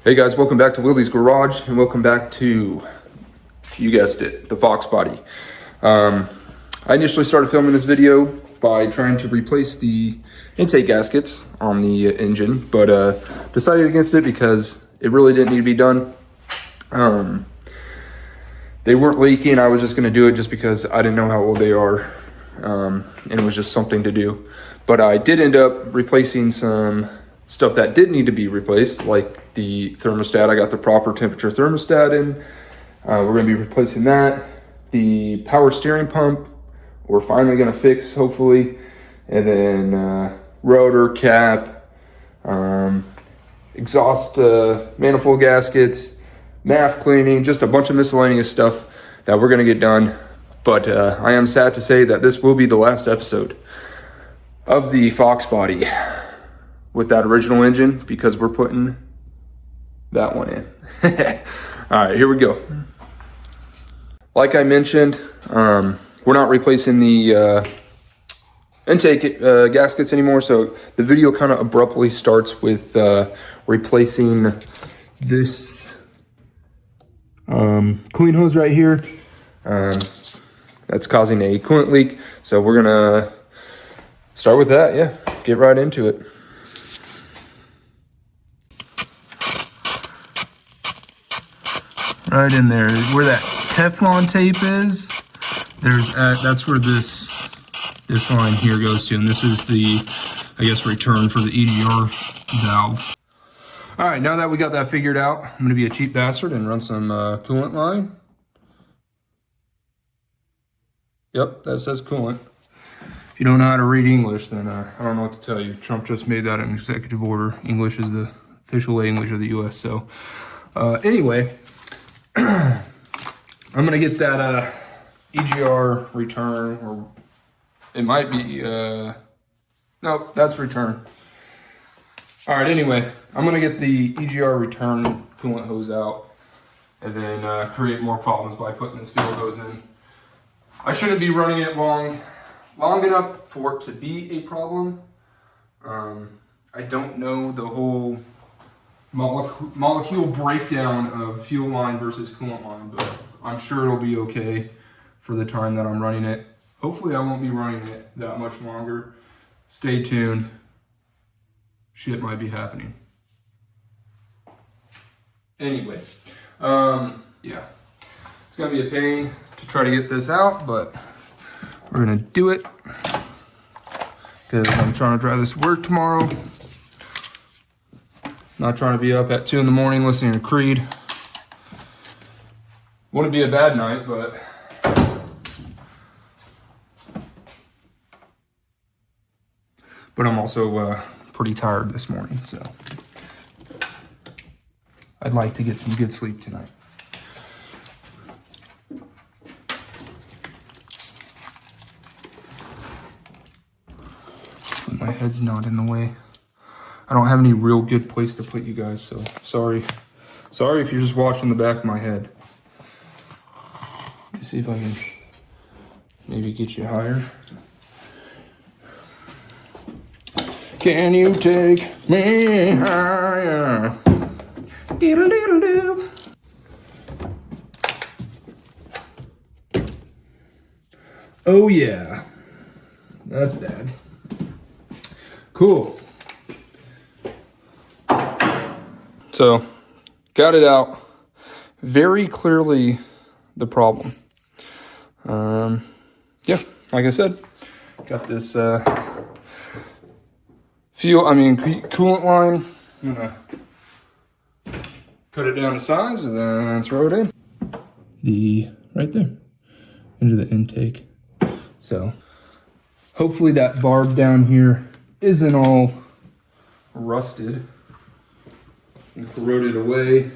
Hey guys, welcome back to Willie's Garage, and welcome back to, you guessed it, the Fox body. I initially started filming this video by trying to replace the intake gaskets on the engine, but decided against it because it really didn't need to be done. They weren't leaking. I was just going to do it just because I didn't know how old they are, and it was just something to do. But I did end up replacing some stuff that did need to be replaced, like the thermostat. I got the proper temperature thermostat in. We're going to be replacing that. The power steering pump, we're finally going to fix, hopefully. And then rotor, cap, exhaust manifold gaskets, MAF cleaning, just a bunch of miscellaneous stuff that we're going to get done. But I am sad to say that this will be the last episode of the Fox body with that original engine, because we're putting that one in. All right, here we go. Like I mentioned, we're not replacing the intake gaskets anymore, so the video kind of abruptly starts with replacing this cooling hose right here. That's causing a coolant leak, so we're gonna start with that. Yeah, get right into it. Right in there, where that Teflon tape is, that's where this line here goes to, and this is the, I guess, return for the EGR valve. All right, now that we got that figured out, I'm gonna be a cheap bastard and run some coolant line. Yep, that says coolant. If you don't know how to read English, then I don't know what to tell you. Trump just made that an executive order. English is the official language of the US, so anyway, I'm gonna get that EGR return, or it might be, no, that's return. All right, anyway, I'm gonna get the EGR return coolant hose out and then create more problems by putting this fuel hose in. I shouldn't be running it long enough for it to be a problem. I don't know the whole molecule breakdown of fuel line versus coolant line, but I'm sure it'll be okay for the time that I'm running it. Hopefully I won't be running it that much longer. Stay tuned. Shit might be happening. Anyway, yeah, it's gonna be a pain to try to get this out, but we're gonna do it because I'm trying to drive this to work tomorrow. Not trying to be up at 2 in the morning listening to Creed. Wouldn't be a bad night, but I'm also pretty tired this morning, so I'd like to get some good sleep tonight. My head's not in the way. I don't have any real good place to put you guys, so sorry. Sorry if you're just watching the back of my head. Let's see if I can maybe get you higher. Can you take me higher? Diddle-diddle-doo. Oh yeah, that's bad. Cool. So, got it out. Very clearly the problem. Yeah, like I said, got this coolant line. I'm gonna cut it down to size and then throw it in. Right there, into the intake. So, hopefully that barb down here isn't all rusted and corroded away.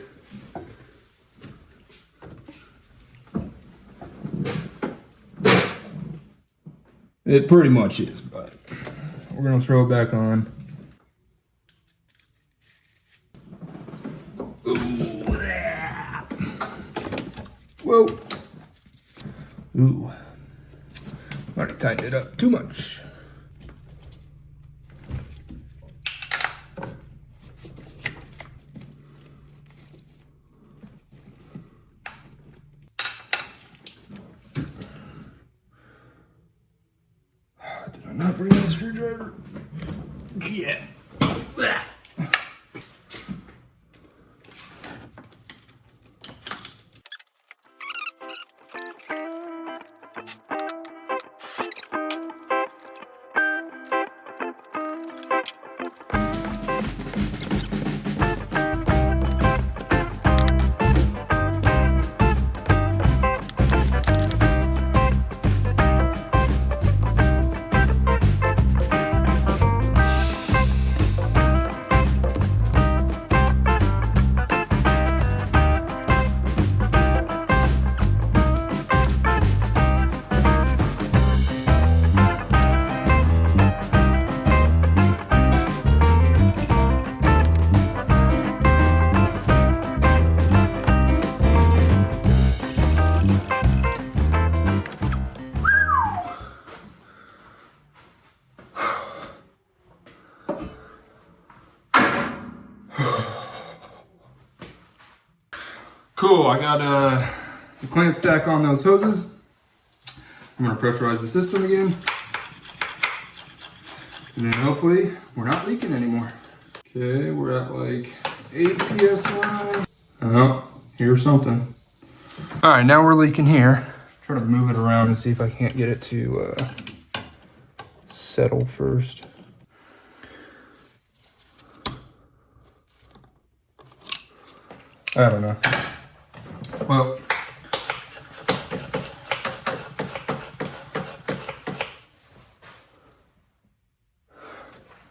It pretty much is, but we're gonna throw it back on. Ooh, yeah. Whoa. Ooh. Might have tightened it up too much. bring in the screwdriver. Yeah. Cool, I got the clamps back on those hoses. I'm gonna pressurize the system again. And then hopefully we're not leaking anymore. Okay, we're at like 8 PSI. Oh, here's something. All right, now we're leaking here. Try to move it around and see if I can't get it to settle first. I don't know. Well,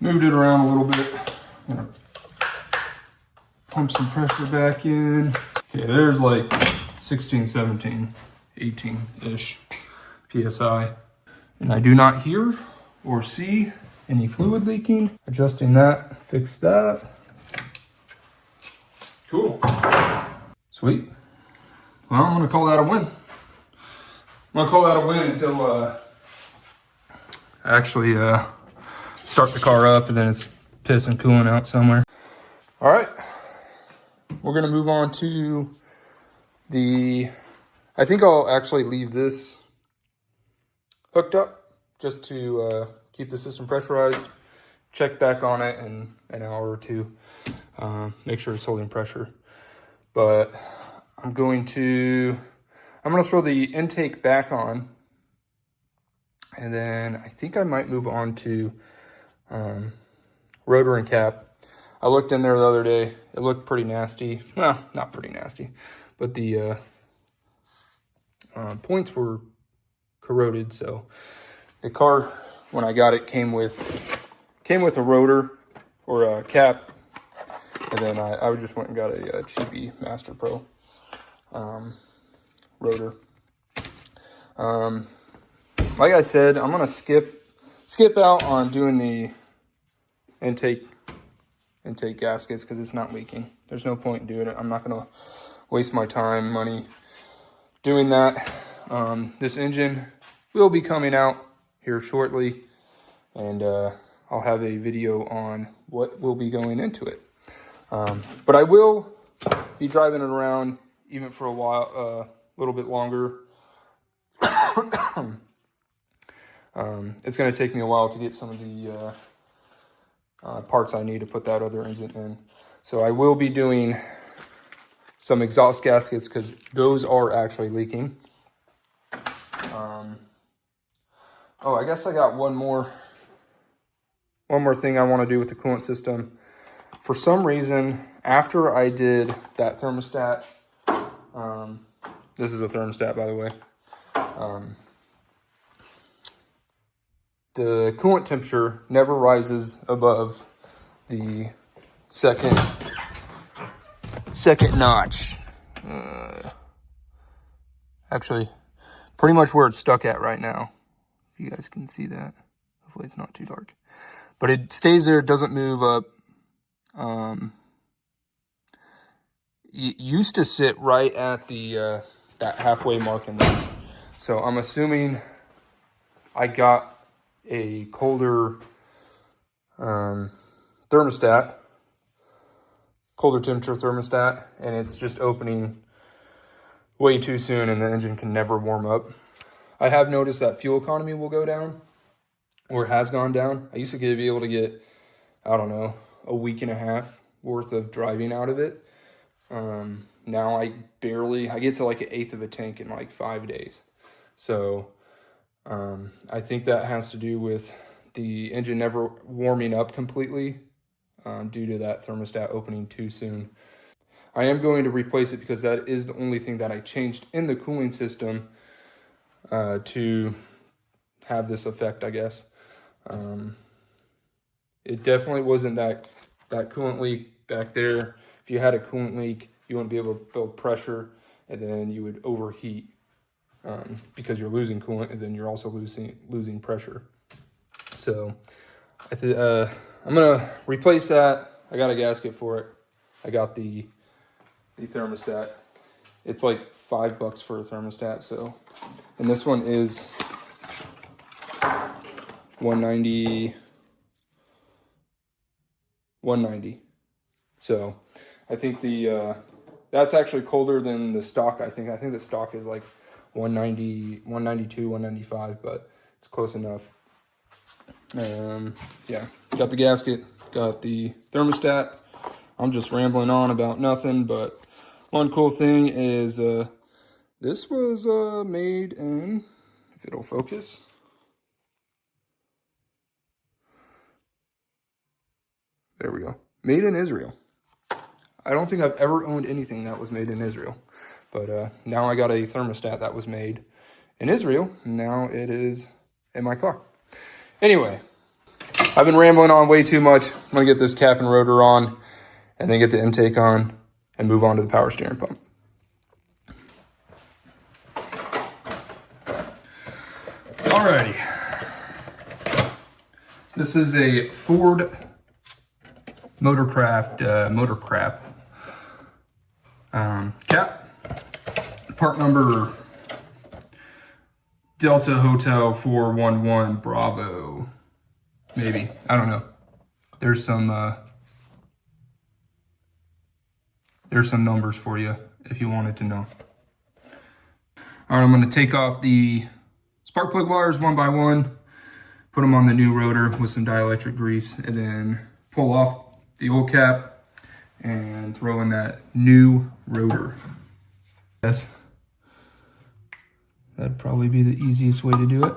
moved it around a little bit. I'm gonna pump some pressure back in. Okay, there's like 16, 17, 18-ish PSI. And I do not hear or see any fluid leaking. Adjusting that, fix that. Cool. Sweet. Well, I'm gonna call that a win. I'm gonna call that a win until I actually start the car up and then it's pissing cooling out somewhere. All right, we're gonna move on to I think I'll actually leave this hooked up just to keep the system pressurized. Check back on it in an hour or two. Make sure it's holding pressure. But I'm gonna throw the intake back on, and then I think I might move on to rotor and cap. I looked in there the other day. It looked pretty nasty. Well, not pretty nasty, but the points were corroded. So the car, when I got it, came with a rotor or a cap, and then I just went and got a cheapy Master Pro rotor. Like I said, I'm gonna skip out on doing the intake gaskets because it's not leaking. There's no point in doing it. I'm not gonna waste my time, money doing that. This engine will be coming out here shortly, and I'll have a video on what will be going into it. But I will be driving it around even for a while, a little bit longer. It's going to take me a while to get some of the parts I need to put that other engine in. So I will be doing some exhaust gaskets because those are actually leaking. Oh, I guess I got one more thing I want to do with the coolant system. For some reason, after I did that thermostat, this is a thermostat, by the way, the coolant temperature never rises above the second notch. Actually, pretty much where it's stuck at right now. If you guys can see that. Hopefully it's not too dark. But it stays there, it doesn't move up. It used to sit right at the that halfway mark in there. So I'm assuming I got a colder thermostat, colder temperature thermostat, and it's just opening way too soon and the engine can never warm up. I have noticed that fuel economy will go down or has gone down. I used to be able to get, I don't know, a week and a half worth of driving out of it. Now I get to like 1/8 of a tank in like 5 days. So I think that has to do with the engine never warming up completely due to that thermostat opening too soon. I am going to replace it because that is the only thing that I changed in the cooling system to have this effect, I guess. It definitely wasn't that coolant leak back there. If you had a coolant leak, you wouldn't be able to build pressure, and then you would overheat because you're losing coolant, and then you're also losing pressure. So I'm gonna replace that. I got a gasket for it. I got the thermostat. It's like $5 for a thermostat. So, and this one is $190. So I think that's actually colder than the stock. I think the stock is like 190, 192, 195, but it's close enough. Yeah, got the gasket, got the thermostat. I'm just rambling on about nothing, but one cool thing is this was made in, if it'll focus, there we go, made in Israel. I don't think I've ever owned anything that was made in Israel, but now I got a thermostat that was made in Israel, and now it is in my car. Anyway, I've been rambling on way too much. I'm gonna get this cap and rotor on, and then get the intake on, and move on to the power steering pump. Alrighty. This is a Ford Motorcraft cap. Part number Delta Hotel 411 Bravo. Maybe. I don't know. There's some numbers for you if you wanted to know. All right, I'm going to take off the spark plug wires one by one, put them on the new rotor with some dielectric grease, and then pull off the old cap and throw in that new rotor. Yes, that'd probably be the easiest way to do it.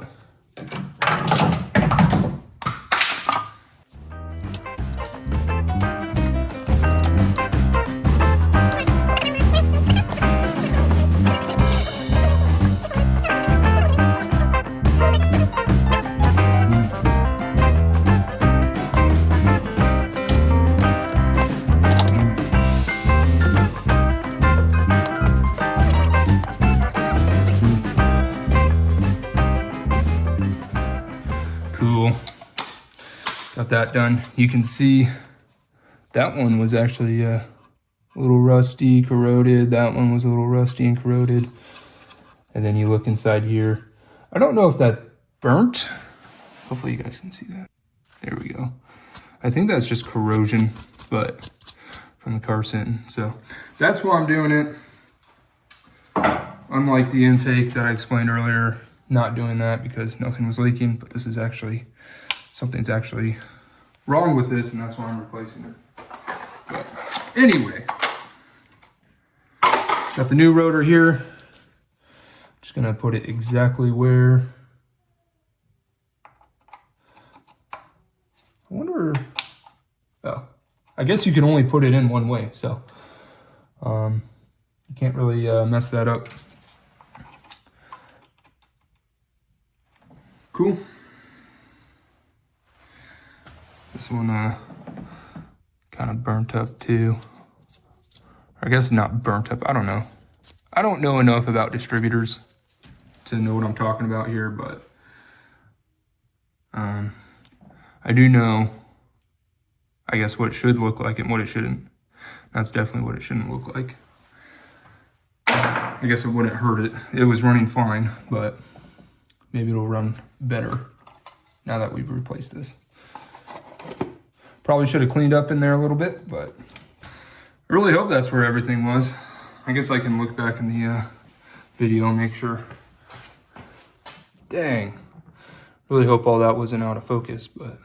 Cool. Got that done. You can see that one was actually a little rusty, corroded. That one was a little rusty and corroded. And then you look inside here. I don't know if that burnt. Hopefully you guys can see that. There we go. I think that's just corrosion, but from the car sitting. So that's why I'm doing it. Unlike the intake that I explained earlier, not doing that because nothing was leaking, but this is actually, something's actually wrong with this, and that's why I'm replacing it. But anyway, got the new rotor here. Just gonna put it exactly where, I wonder, oh, I guess you can only put it in one way, so you can't really mess that up. Cool. This one kind of burnt up too. I guess not burnt up, I don't know. I don't know enough about distributors to know what I'm talking about here, but I do know, I guess, what it should look like and what it shouldn't. That's definitely what it shouldn't look like. I guess it wouldn't hurt it. It was running fine, but maybe it'll run better now that we've replaced this. Probably should have cleaned up in there a little bit, but I really hope that's where everything was. I guess I can look back in the video and make sure. Dang, Really hope all that wasn't out of focus, but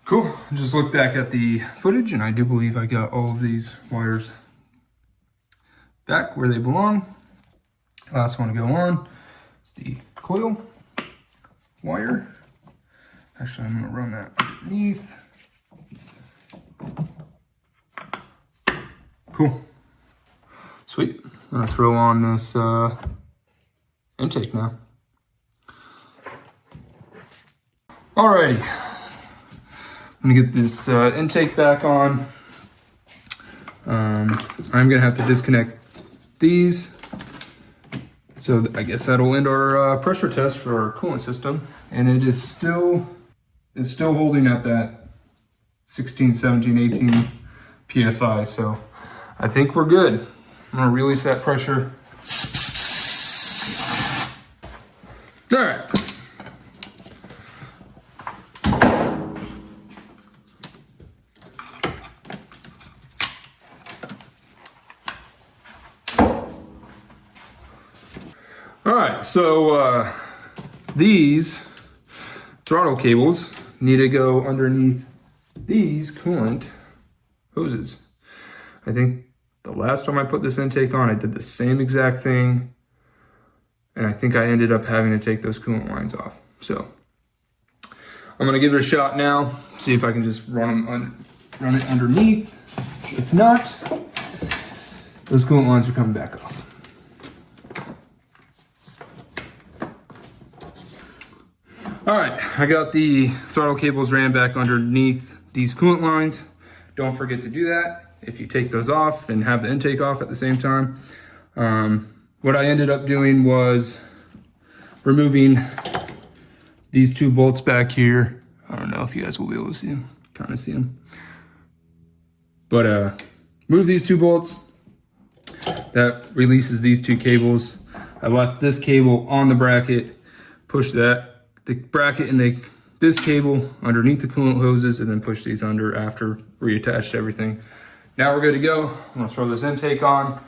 cool. Just look back at the footage, and I do believe I got all of these wires back where they belong. Last one to go on is the coil wire. Actually, I'm gonna run that underneath. Cool. Sweet. I'm gonna throw on this intake now. Alrighty. I'm gonna get this intake back on. I'm gonna have to disconnect these. So I guess that'll end our pressure test for our coolant system. And it is still holding at that 16, 17, 18 PSI. So I think we're good. I'm gonna release that pressure. All right. All right, so these throttle cables need to go underneath these coolant hoses. I think the last time I put this intake on, I did the same exact thing, and I think I ended up having to take those coolant lines off. So I'm gonna give it a shot now, see if I can just run it underneath. If not, those coolant lines are coming back off. All right, I got the throttle cables ran back underneath these coolant lines. Don't forget to do that if you take those off and have the intake off at the same time. What I ended up doing was removing these two bolts back here. I don't know if you guys will be able to see them, kind of see them. But move these two bolts. That releases these two cables. I left this cable on the bracket, push the bracket and this cable underneath the coolant hoses, and then push these under after reattached everything. Now we're good to go. I'm gonna throw this intake on.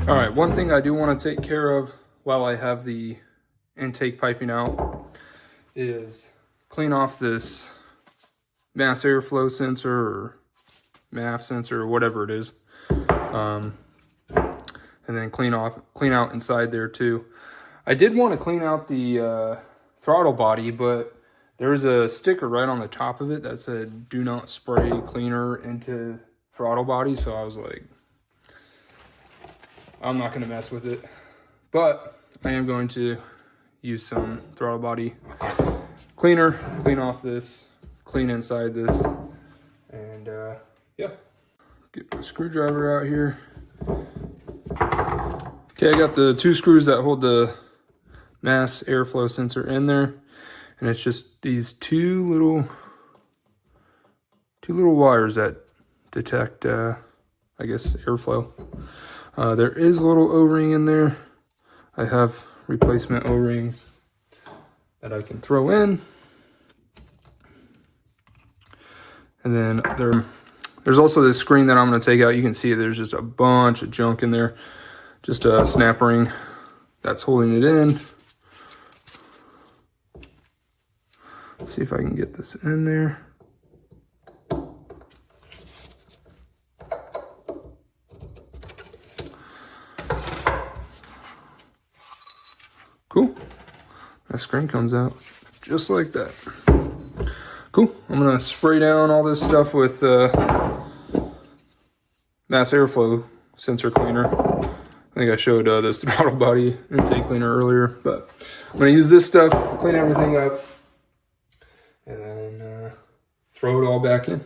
All right, one thing I do want to take care of while I have the intake piping out is clean off this mass airflow sensor or MAF sensor or whatever it is. And then clean out inside there too. I did want to clean out the throttle body, but there's a sticker right on the top of it that said do not spray cleaner into throttle body. So I was like, I'm not going to mess with it, but I am going to use some throttle body cleaner, clean off this, clean inside this, And yeah, get my screwdriver out here. Okay, I got the 2 screws that hold the mass airflow sensor in there, and it's just these two little wires that detect, I guess, airflow. There is a little O-ring in there. I have replacement O-rings that I can throw in. And then there's also this screen that I'm going to take out. You can see there's just a bunch of junk in there. Just a snap ring that's holding it in. Let's see if I can get this in there. Cool. That screen comes out just like that. Cool. I'm gonna spray down all this stuff with mass airflow sensor cleaner. I think I showed this throttle body intake cleaner earlier, but I'm gonna use this stuff, clean everything up, and then throw it all back in.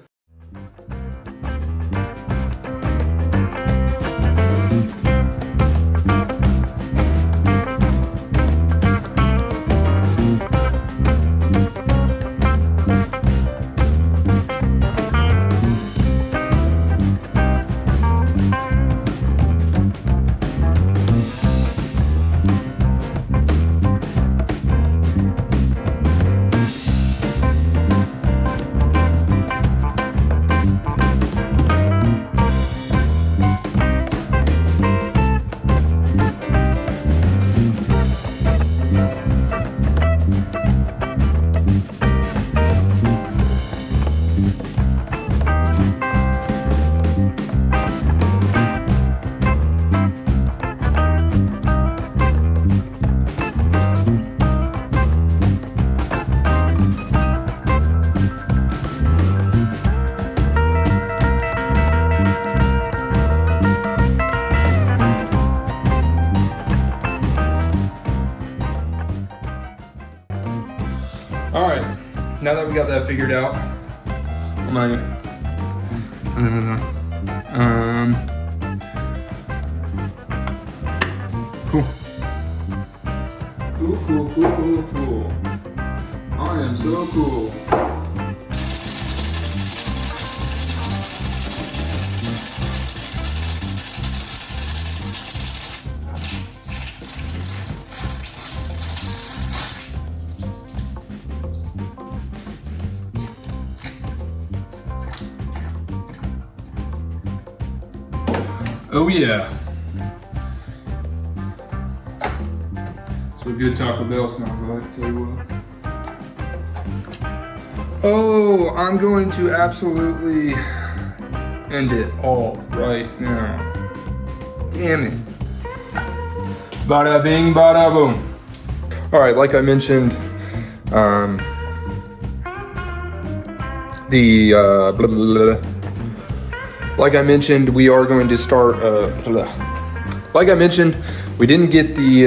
All right, now that we got that figured out, I'm gonna cool. Cool. I am so cool. Oh yeah. That's what good Taco Bell sounds like, tell you what. Oh, I'm going to absolutely end it all right now. Damn it. Bada bing, bada boom. All right, like I mentioned, like I mentioned, we are going to start, like I mentioned, we didn't get the